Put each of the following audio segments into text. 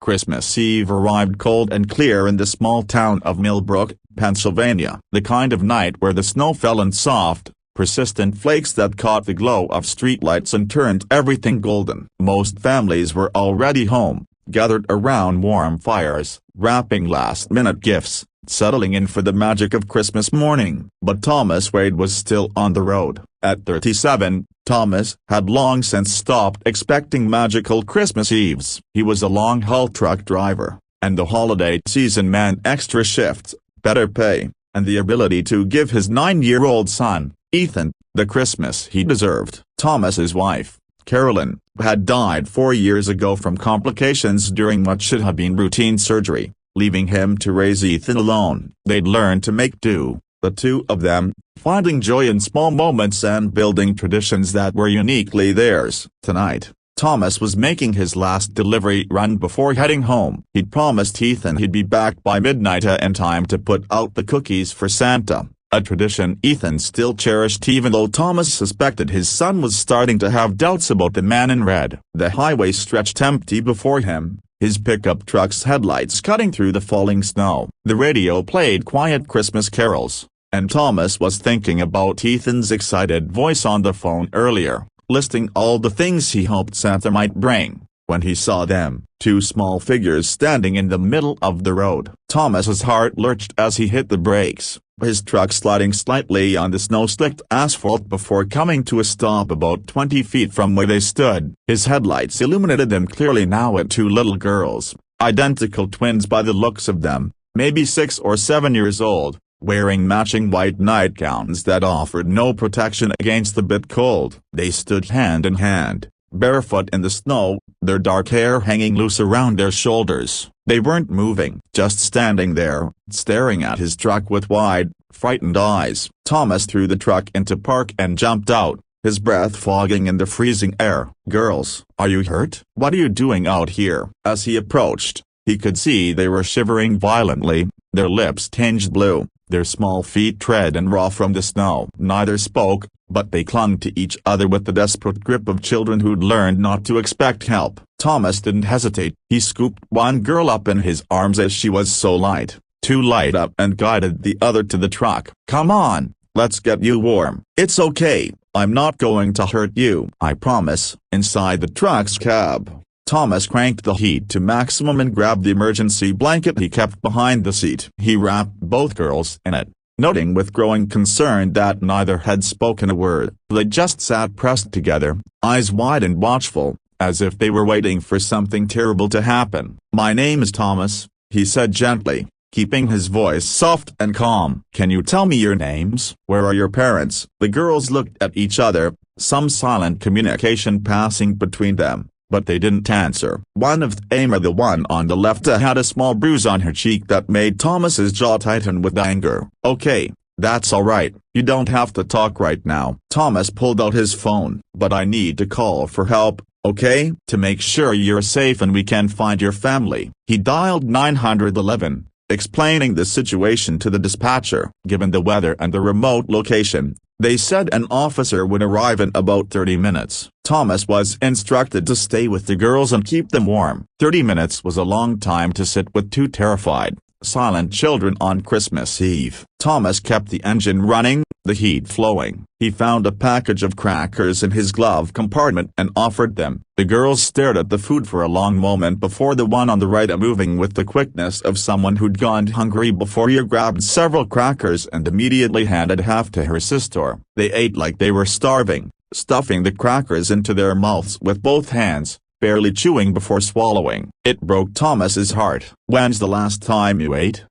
Christmas Eve arrived cold and clear in the small town of Millbrook, Pennsylvania. The kind of night where the snow fell in soft, persistent flakes that caught the glow of streetlights and turned everything golden. Most families were already home, gathered around warm fires, wrapping last-minute gifts, settling in for the magic of Christmas morning. But Thomas Wade was still on the road. At 37, Thomas had long since stopped expecting magical Christmas Eves. He was a long-haul truck driver, and the holiday season meant extra shifts, better pay, and the ability to give his 9-year-old son, Ethan, the Christmas he deserved. Thomas's wife, Carolyn, had died 4 years ago from complications during what should have been routine surgery, leaving him to raise Ethan alone. They'd learned to make do, the two of them, finding joy in small moments and building traditions that were uniquely theirs. Tonight, Thomas was making his last delivery run before heading home. He'd promised Ethan he'd be back by midnight in time to put out the cookies for Santa, a tradition Ethan still cherished even though Thomas suspected his son was starting to have doubts about the man in red. The highway stretched empty before him, his pickup truck's headlights cutting through the falling snow. The radio played quiet Christmas carols, and Thomas was thinking about Ethan's excited voice on the phone earlier, listing all the things he hoped Santa might bring, when he saw them, two small figures standing in the middle of the road. Thomas's heart lurched as he hit the brakes, his truck sliding slightly on the snow-slicked asphalt before coming to a stop about 20 feet from where they stood. His headlights illuminated them clearly now at two little girls, identical twins by the looks of them, maybe 6 or 7 years old, wearing matching white nightgowns that offered no protection against the bit cold. They stood hand in hand, barefoot in the snow, their dark hair hanging loose around their shoulders. They weren't moving, just standing there, staring at his truck with wide, frightened eyes. Thomas threw the truck into park and jumped out, his breath fogging in the freezing air. "Girls, are you hurt? What are you doing out here?" As he approached, he could see they were shivering violently, their lips tinged blue, their small feet tread and raw from the snow. Neither spoke, but they clung to each other with the desperate grip of children who'd learned not to expect help. Thomas didn't hesitate. He scooped one girl up in his arms as she was so light, too light up, and guided the other to the truck. "Come on, let's get you warm." "It's okay, I'm not going to hurt you, I promise." Inside the truck's cab, Thomas cranked the heat to maximum and grabbed the emergency blanket he kept behind the seat. He wrapped both girls in it, noting with growing concern that neither had spoken a word. They just sat pressed together, eyes wide and watchful, as if they were waiting for something terrible to happen. "My name is Thomas," he said gently, keeping his voice soft and calm. "Can you tell me your names? Where are your parents?" The girls looked at each other, some silent communication passing between them, but they didn't answer. One of them, the one on the left, had a small bruise on her cheek that made Thomas's jaw tighten with anger. "Okay, that's all right, you don't have to talk right now." Thomas pulled out his phone. "But I need to call for help, okay? To make sure you're safe and we can find your family." He dialed 911, explaining the situation to the dispatcher. Given the weather and the remote location, they said an officer would arrive in about 30 minutes. Thomas was instructed to stay with the girls and keep them warm. 30 minutes was a long time to sit with two terrified, silent children on Christmas Eve. Thomas kept the engine running, the heat flowing. He found a package of crackers in his glove compartment and offered them. The girls stared at the food for a long moment before the one on the right, moving with the quickness of someone who'd gone hungry before, he grabbed several crackers and immediately handed half to her sister. They ate like they were starving, stuffing the crackers into their mouths with both hands, barely chewing before swallowing. It broke Thomas's heart. "When's the last time you ate?"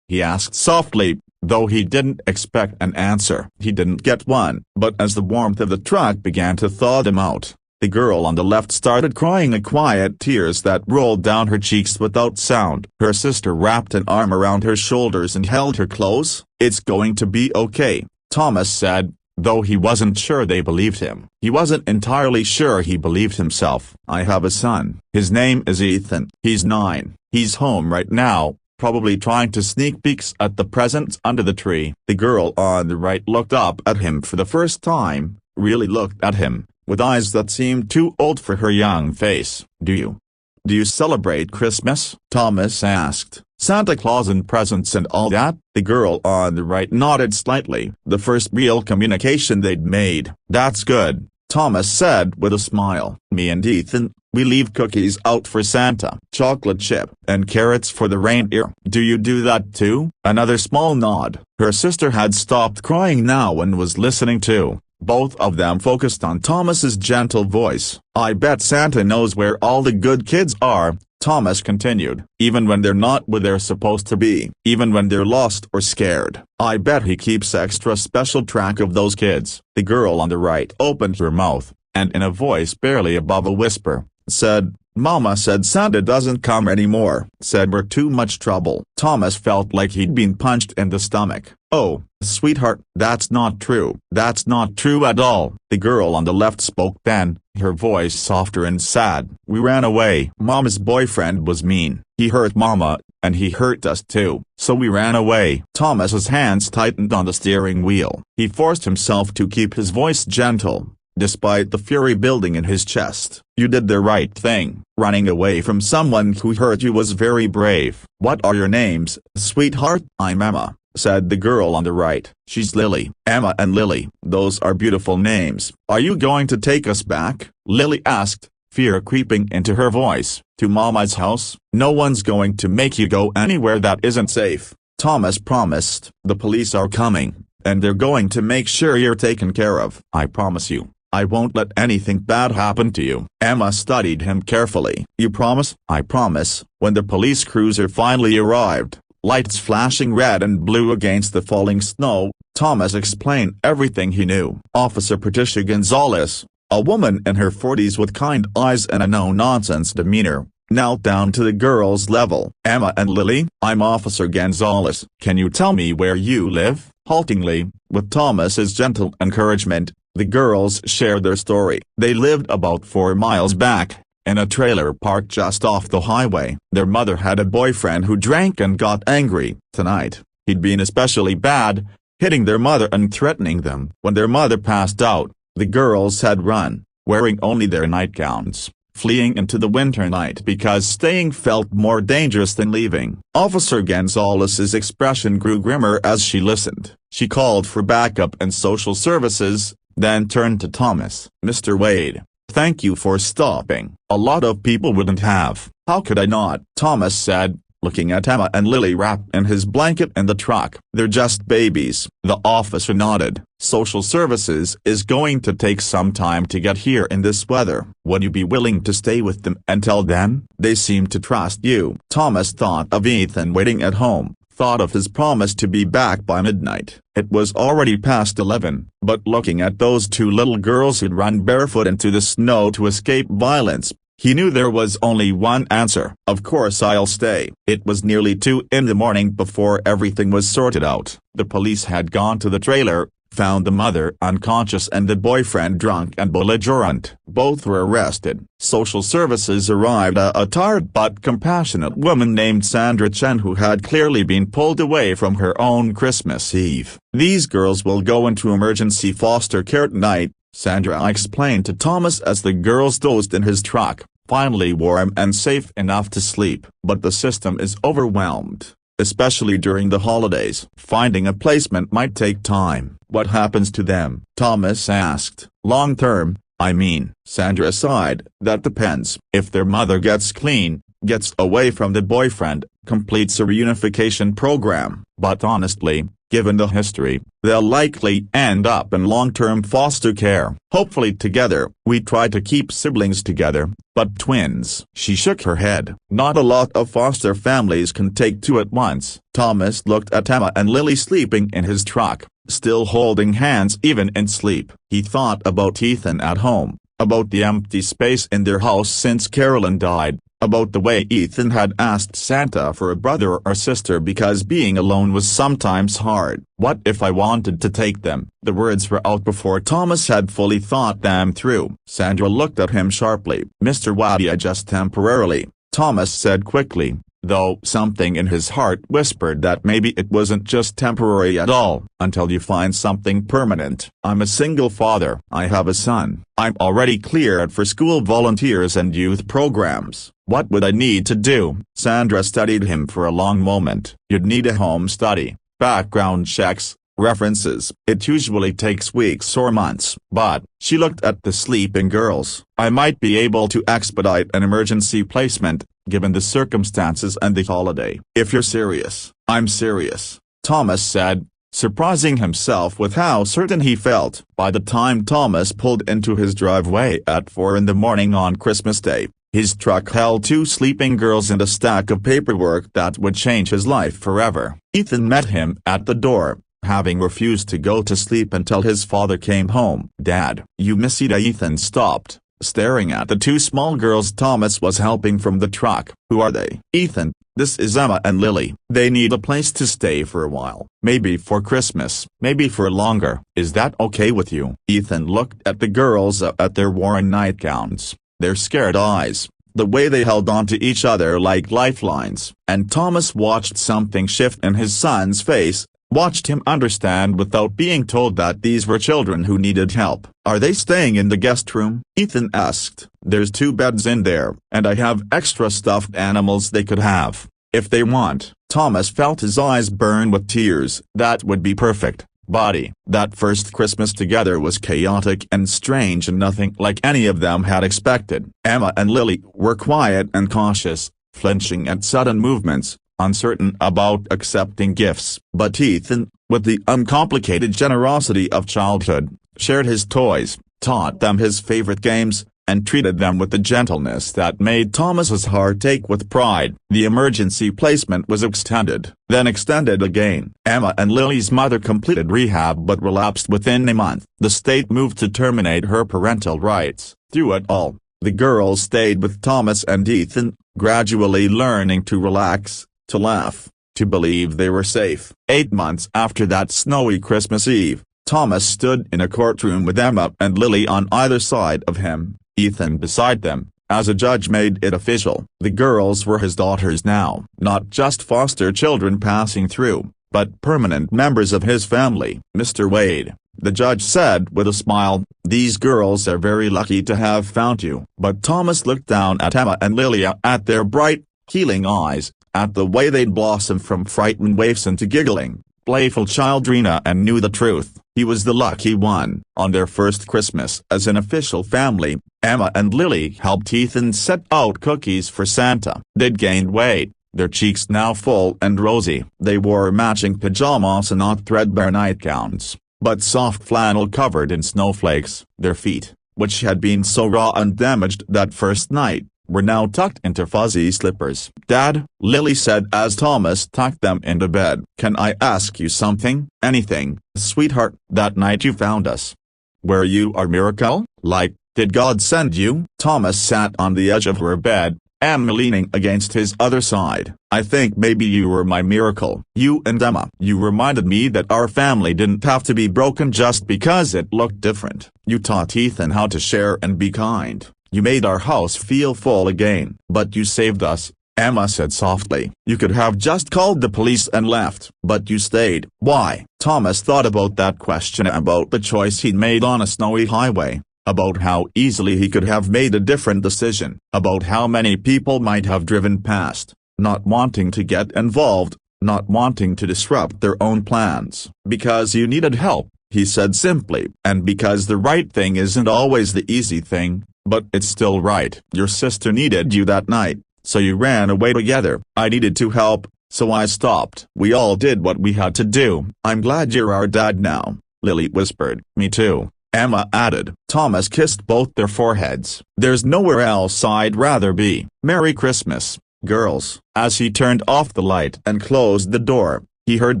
he asked softly, though he didn't expect an answer. He didn't get one, but as the warmth of the truck began to thaw them out, the girl on the left started crying, quiet tears that rolled down her cheeks without sound. Her sister wrapped an arm around her shoulders and held her close. "It's going to be okay," Thomas said, though he wasn't sure they believed him. He wasn't entirely sure he believed himself. "I have a son. His name is Ethan. He's 9. He's home right now, probably trying to sneak peeks at the presents under the tree." The girl on the right looked up at him for the first time, really looked at him, with eyes that seemed too old for her young face. "Do you "Do you celebrate Christmas?" Thomas asked. "Santa Claus and presents and all that?" The girl on the right nodded slightly, the first real communication they'd made. "That's good," Thomas said with a smile. "Me and Ethan, we leave cookies out for Santa, chocolate chip, and carrots for the reindeer." "Do you do that too?" Another small nod. Her sister had stopped crying now and was listening too. Both of them focused on Thomas's gentle voice. "I bet Santa knows where all the good kids are," Thomas continued. "Even when they're not where they're supposed to be. Even when they're lost or scared. I bet he keeps extra special track of those kids." The girl on the right opened her mouth, and in a voice barely above a whisper, said, "Mama said Santa doesn't come anymore. Said we're too much trouble." Thomas felt like he'd been punched in the stomach. "Oh, sweetheart, that's not true. That's not true at all." The girl on the left spoke then, her voice softer and sad. "We ran away. Mama's boyfriend was mean. He hurt Mama, and he hurt us too. So we ran away." Thomas's hands tightened on the steering wheel. He forced himself to keep his voice gentle, despite the fury building in his chest. "You did the right thing. Running away from someone who hurt you was very brave." "What are your names, sweetheart?" "I'm Emma," said the girl on the right. "She's Lily." "Emma and Lily, those are beautiful names. Are you going to take us back?" Lily asked, fear creeping into her voice. "To Mama's house?" "No one's going to make you go anywhere that isn't safe," Thomas promised. "The police are coming, and they're going to make sure you're taken care of. I promise you. I won't let anything bad happen to you." Emma studied him carefully. "You promise?" "I promise." When the police cruiser finally arrived, lights flashing red and blue against the falling snow, Thomas explained everything he knew. Officer Patricia Gonzalez, a woman in her 40s with kind eyes and a no-nonsense demeanor, knelt down to the girl's level. "Emma and Lily, I'm Officer Gonzalez. Can you tell me where you live?" Haltingly, with Thomas's gentle encouragement, the girls shared their story. They lived about 4 miles back, in a trailer park just off the highway. Their mother had a boyfriend who drank and got angry. Tonight, he'd been especially bad, hitting their mother and threatening them. When their mother passed out, the girls had run, wearing only their nightgowns, fleeing into the winter night because staying felt more dangerous than leaving. Officer Gonzalez's expression grew grimmer as she listened. She called for backup and social services, then turned to Thomas. "Mr. Wade, thank you for stopping. A lot of people wouldn't have." "How could I not?" Thomas said, looking at Emma and Lily wrapped in his blanket in the truck. "They're just babies." The officer nodded. "Social services is going to take some time to get here in this weather. Would you be willing to stay with them until then? They seem to trust you." Thomas thought of Ethan waiting at home, thought of his promise to be back by midnight. It was already past 11, but looking at those 2 little girls who'd run barefoot into the snow to escape violence, he knew there was only one answer. "Of course I'll stay." It was nearly 2 in the morning before everything was sorted out. The police had gone to the trailer, found the mother unconscious and the boyfriend drunk and belligerent. Both were arrested. Social services arrived. A tired but compassionate woman named Sandra Chen who had clearly been pulled away from her own Christmas Eve. "These girls will go into emergency foster care tonight," Sandra explained to Thomas as the girls dozed in his truck, finally warm and safe enough to sleep. "But the system is overwhelmed, especially during the holidays. Finding a placement might take time." "What happens to them?" Thomas asked. "Long term, I mean." Sandra sighed. "That depends. If their mother gets clean, gets away from the boyfriend, completes a reunification program. But honestly, given the history, they'll likely end up in long-term foster care. Hopefully together." "We try to keep siblings together, but twins." She shook her head. "Not a lot of foster families can take 2 at once." Thomas looked at Emma and Lily sleeping in his truck, still holding hands even in sleep. He thought about Ethan at home, about the empty space in their house since Carolyn died, about the way Ethan had asked Santa for a brother or sister because being alone was sometimes hard. "What if I wanted to take them?" The words were out before Thomas had fully thought them through. Sandra looked at him sharply. "Mr. Waddy, just temporarily," Thomas said quickly. though something in his heart whispered that maybe it wasn't just temporary at all. Until you find something permanent. I'm a single father. I have a son. I'm already cleared for school volunteers and youth programs. What would I need to do? Sandra studied him for a long moment. You'd need a home study, background checks, references. It usually takes weeks or months. But, she looked at the sleeping girls. I might be able to expedite an emergency placement, given the circumstances and the holiday. If you're serious, I'm serious, Thomas said, surprising himself with how certain he felt. By the time Thomas pulled into his driveway at 4 in the morning on Christmas Day, his truck held 2 sleeping girls and a stack of paperwork that would change his life forever. Ethan met him at the door, having refused to go to sleep until his father came home. Dad, you miss Ida? Ethan stopped, staring at the 2 small girls Thomas was helping from the truck. Who are they? Ethan, this is Emma and Lily. They need a place to stay for a while. Maybe for Christmas, maybe for longer. Is that okay with you? Ethan looked at the girls at their worn nightgowns, their scared eyes, the way they held on to each other like lifelines, and Thomas watched something shift in his son's face, watched him understand without being told that these were children who needed help. Are they staying in the guest room? Ethan asked. There's 2 beds in there, and I have extra stuffed animals they could have, if they want. Thomas felt his eyes burn with tears. That would be perfect, buddy. That first Christmas together was chaotic and strange and nothing like any of them had expected. Emma and Lily were quiet and cautious, flinching at sudden movements, uncertain about accepting gifts. But Ethan, with the uncomplicated generosity of childhood, shared his toys, taught them his favorite games, and treated them with the gentleness that made Thomas's heart ache with pride. The emergency placement was extended, then extended again. Emma and Lily's mother completed rehab but relapsed within a month. The state moved to terminate her parental rights. Through it all, the girls stayed with Thomas and Ethan, gradually learning to relax, to laugh, to believe they were safe. 8 months after that snowy Christmas Eve, Thomas stood in a courtroom with Emma and Lily on either side of him, Ethan beside them, as a judge made it official. The girls were his daughters now, not just foster children passing through, but permanent members of his family. Mr. Wade, the judge said with a smile, these girls are very lucky to have found you. But Thomas looked down at Emma and Lily, at their bright, healing eyes, at the way they'd blossomed from frightened waifs into giggling, playful childrina, and knew the truth. He was the lucky one. On their first Christmas as an official family, Emma and Lily helped Ethan set out cookies for Santa. They'd gained weight, their cheeks now full and rosy. They wore matching pajamas and not threadbare nightgowns, but soft flannel covered in snowflakes. Their feet, which had been so raw and damaged that first night, were now tucked into fuzzy slippers. Dad, Lily said as Thomas tucked them into bed. Can I ask you something? Anything, sweetheart. That night you found us. Were you our miracle? Like, did God send you? Thomas sat on the edge of her bed, Emma leaning against his other side. I think maybe you were my miracle. You and Emma. You reminded me that our family didn't have to be broken just because it looked different. You taught Ethan how to share and be kind. You made our house feel full again. But you saved us, Emma said softly. You could have just called the police and left. But you stayed. Why? Thomas thought about that question, about the choice he'd made on a snowy highway, about how easily he could have made a different decision, about how many people might have driven past, not wanting to get involved, not wanting to disrupt their own plans. Because you needed help, he said simply. And because the right thing isn't always the easy thing, but it's still right. Your sister needed you that night, so you ran away together. I needed to help, so I stopped. We all did what we had to do. I'm glad you're our dad now, Lily whispered. Me too, Emma added. Thomas kissed both their foreheads. There's nowhere else I'd rather be. Merry Christmas, girls. As he turned off the light and closed the door, he heard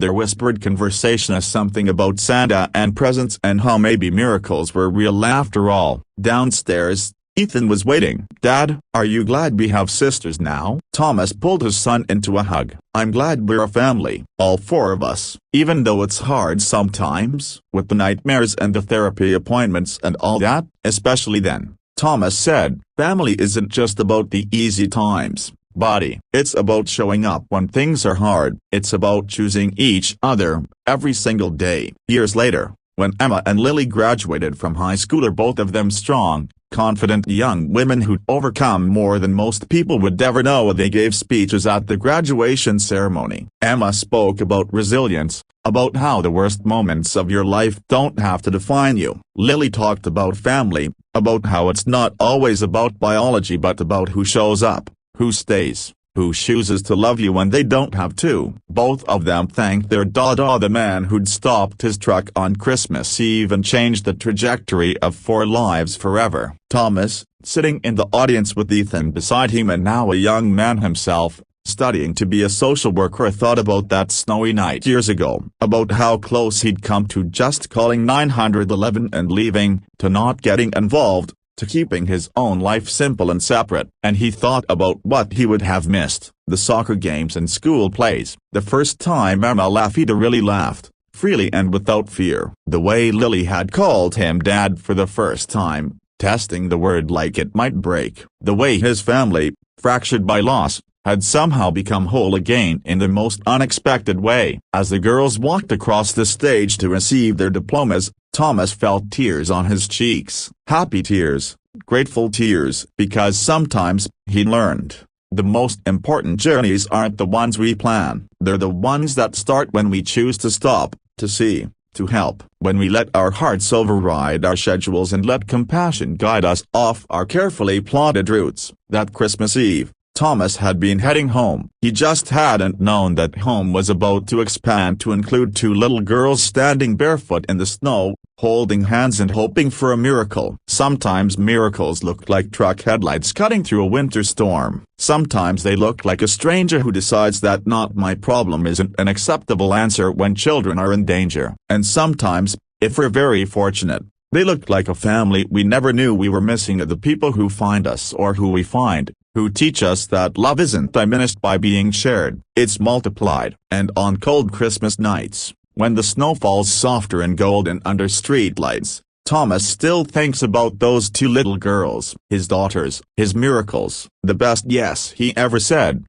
their whispered conversation, as something about Santa and presents and how maybe miracles were real after all. Downstairs, Ethan was waiting. Dad, are you glad we have sisters now? Thomas pulled his son into a hug. I'm glad we're a family, all 4 of us. Even though it's hard sometimes, with the nightmares and the therapy appointments and all that, especially then. Thomas said, family isn't just about the easy times, body. It's about showing up when things are hard. It's about choosing each other, every single day. Years later, when Emma and Lily graduated from high school, are both of them strong, confident young women who'd overcome more than most people would ever know. They gave speeches at the graduation ceremony. Emma spoke about resilience, about how the worst moments of your life don't have to define you. Lily talked about family, about how it's not always about biology but about who shows up, who stays, who chooses to love you when they don't have to. Both of them thanked their dada, the man who'd stopped his truck on Christmas Eve and changed the trajectory of 4 lives forever. Thomas, sitting in the audience with Ethan beside him and now a young man himself, studying to be a social worker, thought about that snowy night years ago, about how close he'd come to just calling 911 and leaving, to not getting involved, to keeping his own life simple and separate. And he thought about what he would have missed: the soccer games and school plays, the first time Emma Laffita really laughed, freely and without fear, the way Lily had called him dad for the first time, testing the word like it might break, the way his family, fractured by loss, had somehow become whole again in the most unexpected way. As the girls walked across the stage to receive their diplomas, Thomas felt tears on his cheeks. Happy tears, grateful tears, because sometimes, he learned, the most important journeys aren't the ones we plan. They're the ones that start when we choose to stop, to see, to help. When we let our hearts override our schedules and let compassion guide us off our carefully plotted routes. That Christmas Eve, Thomas had been heading home. He just hadn't known that home was about to expand to include 2 little girls standing barefoot in the snow, holding hands and hoping for a miracle. Sometimes miracles look like truck headlights cutting through a winter storm. Sometimes they look like a stranger who decides that "not my problem" isn't an acceptable answer when children are in danger. And sometimes, if we're very fortunate, they look like a family we never knew we were missing. The people who find us or who we find, who teach us that love isn't diminished by being shared, it's multiplied. And on cold Christmas nights, when the snow falls softer and golden under streetlights, Thomas still thinks about those 2 little girls, his daughters, his miracles, the best yes he ever said.